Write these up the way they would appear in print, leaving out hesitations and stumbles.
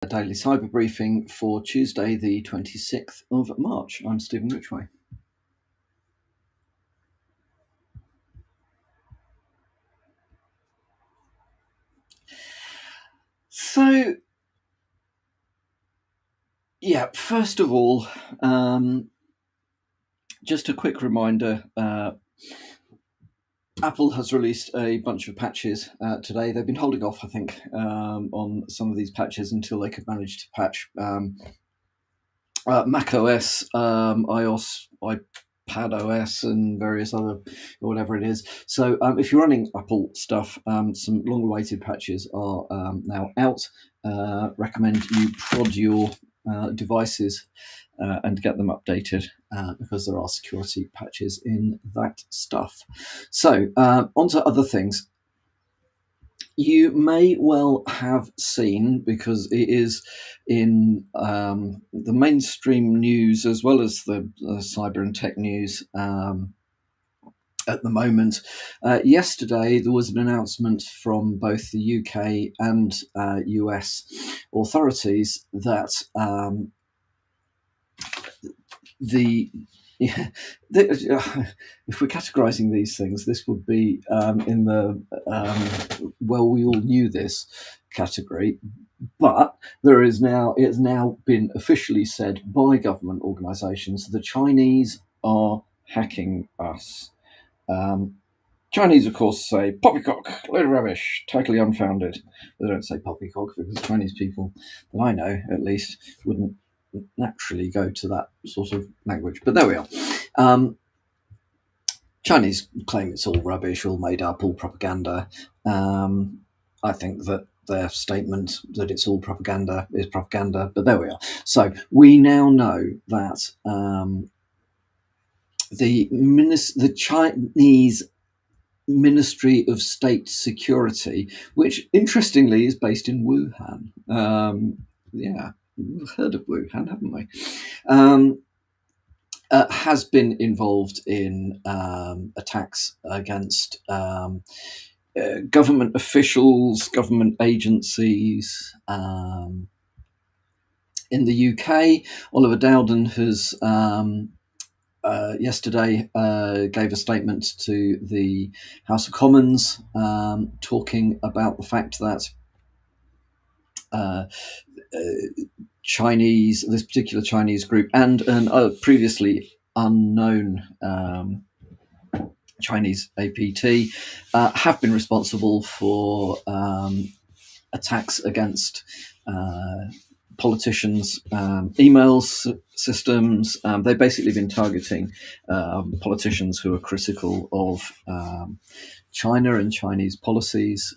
Daily cyber briefing for Tuesday, the 26th of March. I'm Stephen Ridgway. So, first of all, just a quick reminder. Apple has released a bunch of patches today. They've been holding off, I think, on some of these patches until they could manage to patch Mac OS, iOS, iPad OS, and various other, whatever it is. So if you're running Apple stuff, some long-awaited patches are now out. Recommend you prod your devices and get them updated because there are security patches in that stuff. So on to other things. You may well have seen, because it is in the mainstream news as well as the cyber and tech news at the moment. Yesterday, there was an announcement from both the UK and US authorities that if we're categorizing these things, this would be in the we all knew this category, but it's now been officially said by government organizations the Chinese are hacking us. Chinese, of course, say poppycock, load of rubbish, totally unfounded. They don't say poppycock because Chinese people that I know, at least, wouldn't naturally go to that sort of language. But there we are. Chinese claim it's all rubbish, all made up, all propaganda. I think that their statement that it's all propaganda is propaganda, but there we are. So we now know that the Chinese Ministry of State Security, which interestingly is based in Wuhan. We've heard of Wuhan, haven't we? Has been involved in attacks against government officials, government agencies. In the UK, Oliver Dowden has yesterday gave a statement to the House of Commons talking about the fact that this particular Chinese group and an previously unknown Chinese APT have been responsible for attacks against politicians' email systems. They've basically been targeting politicians who are critical of China and Chinese policies.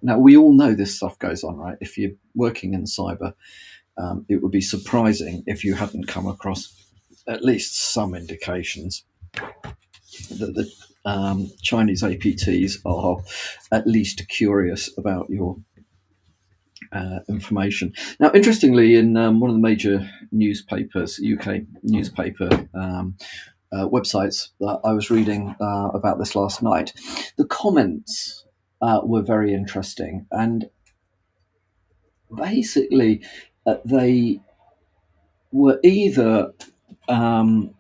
Now, we all know this stuff goes on, right? If you're working in cyber, it would be surprising if you hadn't come across at least some indications that the Chinese APTs are at least curious about your information. Now, interestingly, in one of the major newspapers, UK newspaper websites that I was reading about this last night, the comments were very interesting, and basically they were either along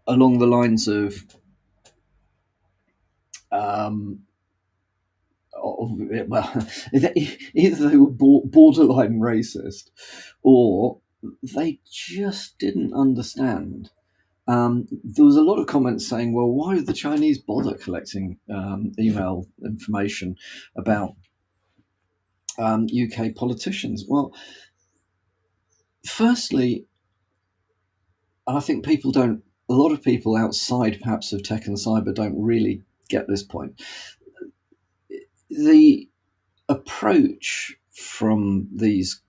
the lines of either they were borderline racist, or they just didn't understand. There was a lot of comments saying, well, why would the Chinese bother collecting email information about UK politicians? Well, firstly, I think a lot of people outside perhaps of tech and cyber don't really get this point. The approach from these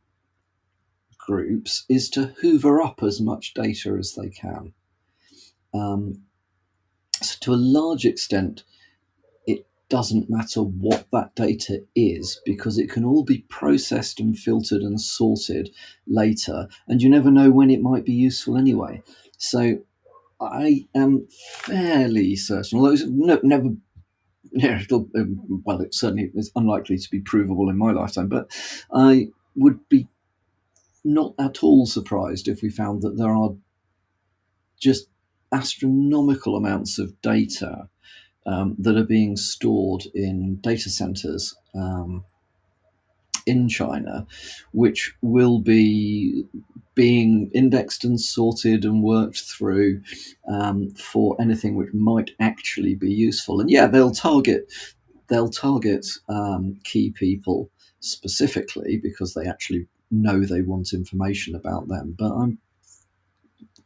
groups is to hoover up as much data as they can. So to a large extent, it doesn't matter what that data is, because it can all be processed and filtered and sorted later, and you never know when it might be useful anyway. So I am fairly certain, although it's never, it certainly is unlikely to be provable in my lifetime, but I would be not at all surprised if we found that there are just astronomical amounts of data that are being stored in data centers in China, which will be being indexed and sorted and worked through for anything which might actually be useful. And yeah, they'll target key people specifically because they actually know they want information about them. But I'm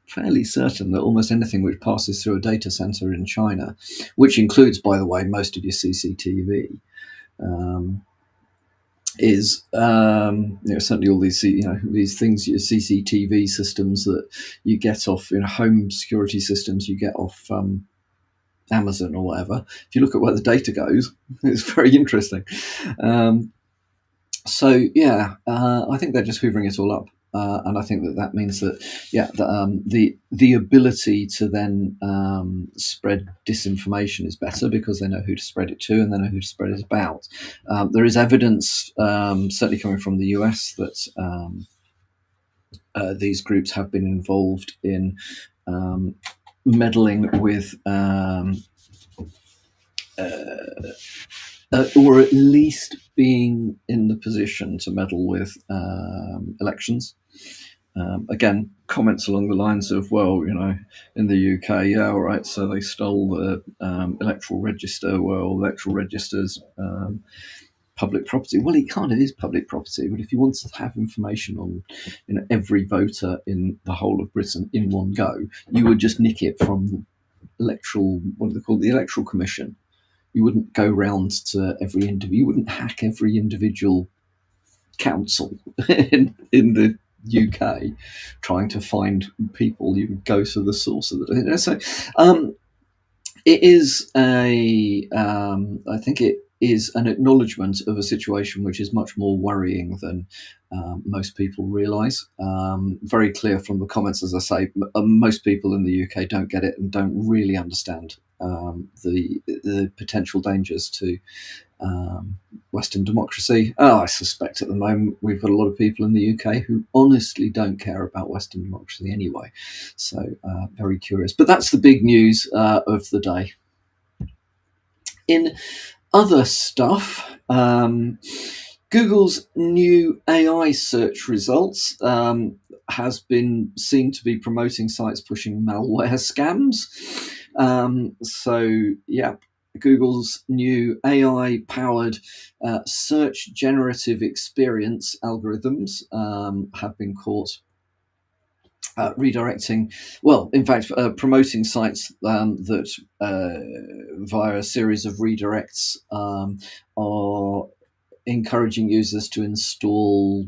fairly certain that almost anything which passes through a data center in China, which includes, by the way, most of your CCTV, is certainly all these these things, your CCTV systems that you get off, home security systems you get off Amazon or whatever. If you look at where the data goes, it's very interesting. So yeah, I think they're just hoovering it all up, and I think that means that the ability to then spread disinformation is better because they know who to spread it to and they know who to spread it about. There is evidence, certainly coming from the US, that these groups have been involved in meddling with. Or at least being in the position to meddle with elections. Again, comments along the lines of, well, in the UK, yeah, all right, so they stole the electoral register. Well, electoral registers public property. Well, it kind of is public property, but if you wanted to have information on every voter in the whole of Britain in one go, you would just nick it from what do they call it? The Electoral Commission. You wouldn't go round to every individual. You wouldn't hack every individual council in the UK trying to find people. You would go to the source of the. So it is I think it is an acknowledgement of a situation which is much more worrying than most people realise. Very clear from the comments, as I say, most people in the UK don't get it and don't really understand the potential dangers to Western democracy. I suspect at the moment we've got a lot of people in the UK who honestly don't care about Western democracy anyway. So very curious. But that's the big news of the day. In other stuff, Google's new AI search results has been seen to be promoting sites pushing malware scams. Google's new AI-powered search generative experience algorithms have been caught redirecting, promoting sites that via a series of redirects are encouraging users to install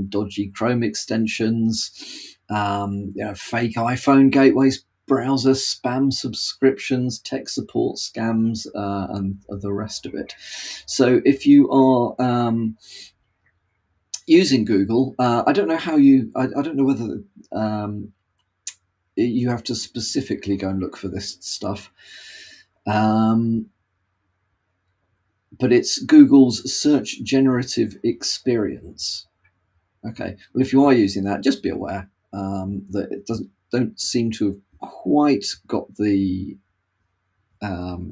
dodgy Chrome extensions, fake iPhone gateways, browser spam subscriptions, tech support scams, and the rest of it. So if you are using Google, I don't know how I don't know whether you have to specifically go and look for this stuff. But it's Google's search generative experience. Okay, well, if you are using that, just be aware that it don't seem to have quite got the now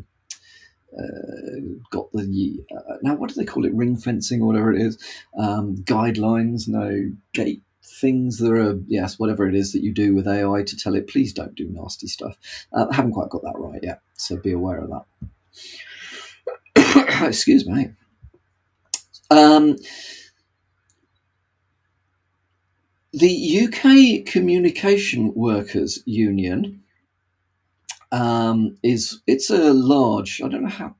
what do they call it, ring fencing or whatever it is, guidelines, gate things. There are, yes, whatever it is that you do with AI to tell it, please don't do nasty stuff. I haven't quite got that right yet, so be aware of that. Excuse me. The UK Communication Workers Union it's a large. I don't know how.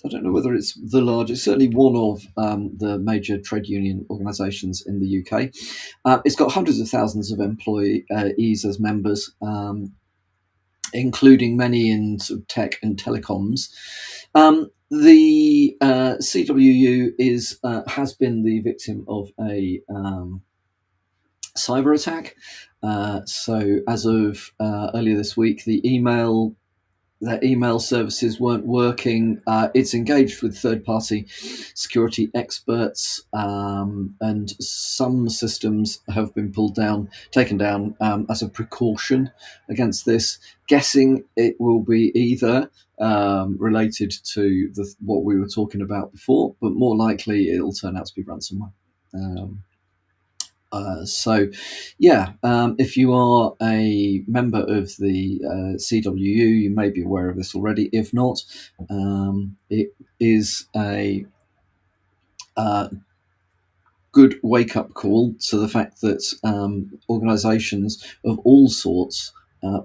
I don't know whether it's the largest. Certainly one of the major trade union organisations in the UK. It's got hundreds of thousands of employees as members, including many in sort of tech and telecoms. The CWU has been the victim of a cyber attack. So as of earlier this week, the email their email services weren't working. It's engaged with third-party security experts, and some systems have been taken down as a precaution against this. Guessing it will be either related to what we were talking about before, but more likely it'll turn out to be ransomware. So, yeah, if you are a member of the CWU, you may be aware of this already. If not, it is a good wake-up call to the fact that organisations of all sorts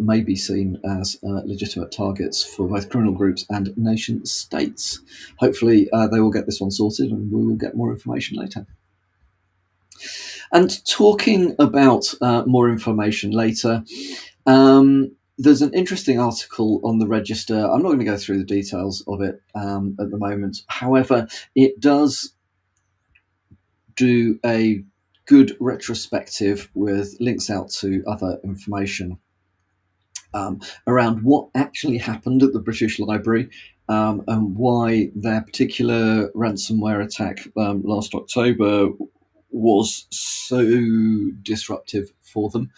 may be seen as legitimate targets for both criminal groups and nation states. Hopefully, they will get this one sorted, and we will get more information later. And talking about more information later, there's an interesting article on the Register. I'm not going to go through the details of it at the moment. However, it does do a good retrospective with links out to other information around what actually happened at the British Library, and why their particular ransomware attack last October was so disruptive for them.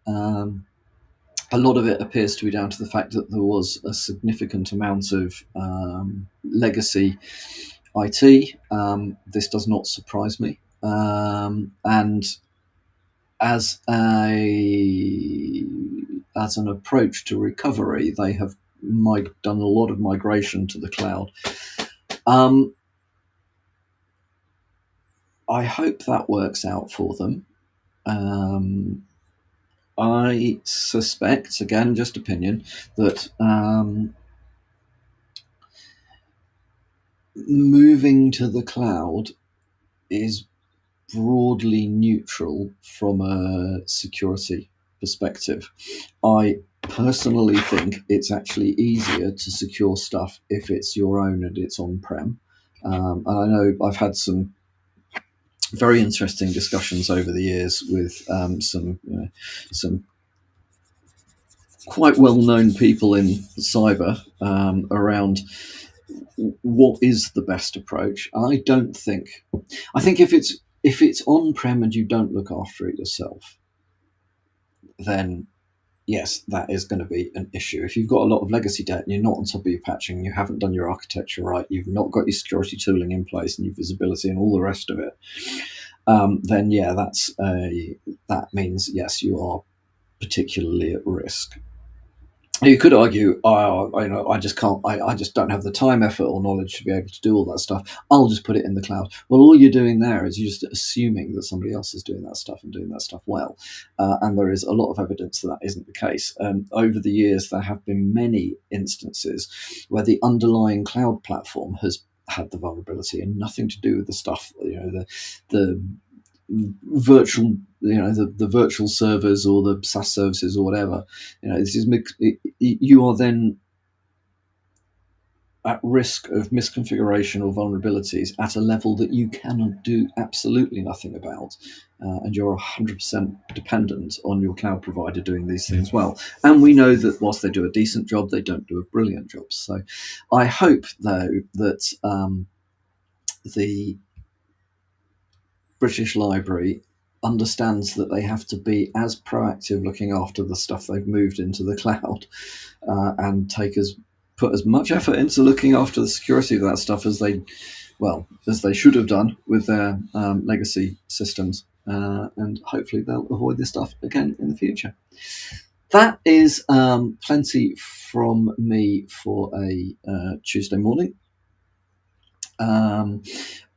A lot of it appears to be down to the fact that there was a significant amount of legacy IT. This does not surprise me. And as an approach to recovery, they have done a lot of migration to the cloud. I hope that works out for them. I suspect, again, just opinion, that moving to the cloud is broadly neutral from a security perspective. I personally think it's actually easier to secure stuff if it's your own and it's on-prem. And I know I've had some very interesting discussions over the years with some quite well-known people in cyber around what is the best approach. I think if it's on-prem and you don't look after it yourself, then yes, that is going to be an issue. If you've got a lot of legacy debt and you're not on top of your patching, you haven't done your architecture right, you've not got your security tooling in place and your visibility and all the rest of it, then yeah, that means yes, you are particularly at risk. You could argue, I just can't. I just don't have the time, effort, or knowledge to be able to do all that stuff. I'll just put it in the cloud. Well, all you're doing there is you're just assuming that somebody else is doing that stuff and doing that stuff well. And there is a lot of evidence that isn't the case. Over the years, there have been many instances where the underlying cloud platform has had the vulnerability and nothing to do with the stuff. The virtual, the virtual servers or the SaaS services or whatever. This is you are then at risk of misconfiguration or vulnerabilities at a level that you cannot do absolutely nothing about, and you're 100% dependent on your cloud provider doing these things well. And we know that whilst they do a decent job, they don't do a brilliant job. So I hope, though, that the British Library understands that they have to be as proactive looking after the stuff they've moved into the cloud, and put as much effort into looking after the security of that stuff as they should have done with their legacy systems, and hopefully they'll avoid this stuff again in the future. That is plenty from me for a Tuesday morning.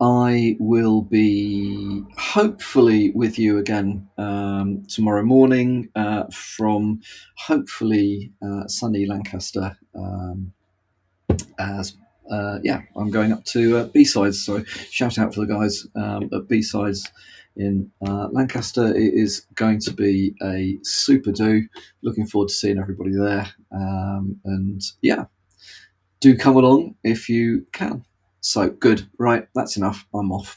I will be hopefully with you again tomorrow morning from hopefully sunny Lancaster, I'm going up to B-Sides, so shout out for the guys at B-Sides in Lancaster. It is going to be a super do. Looking forward to seeing everybody there, and yeah, do come along if you can. So good. Right, that's enough. I'm off.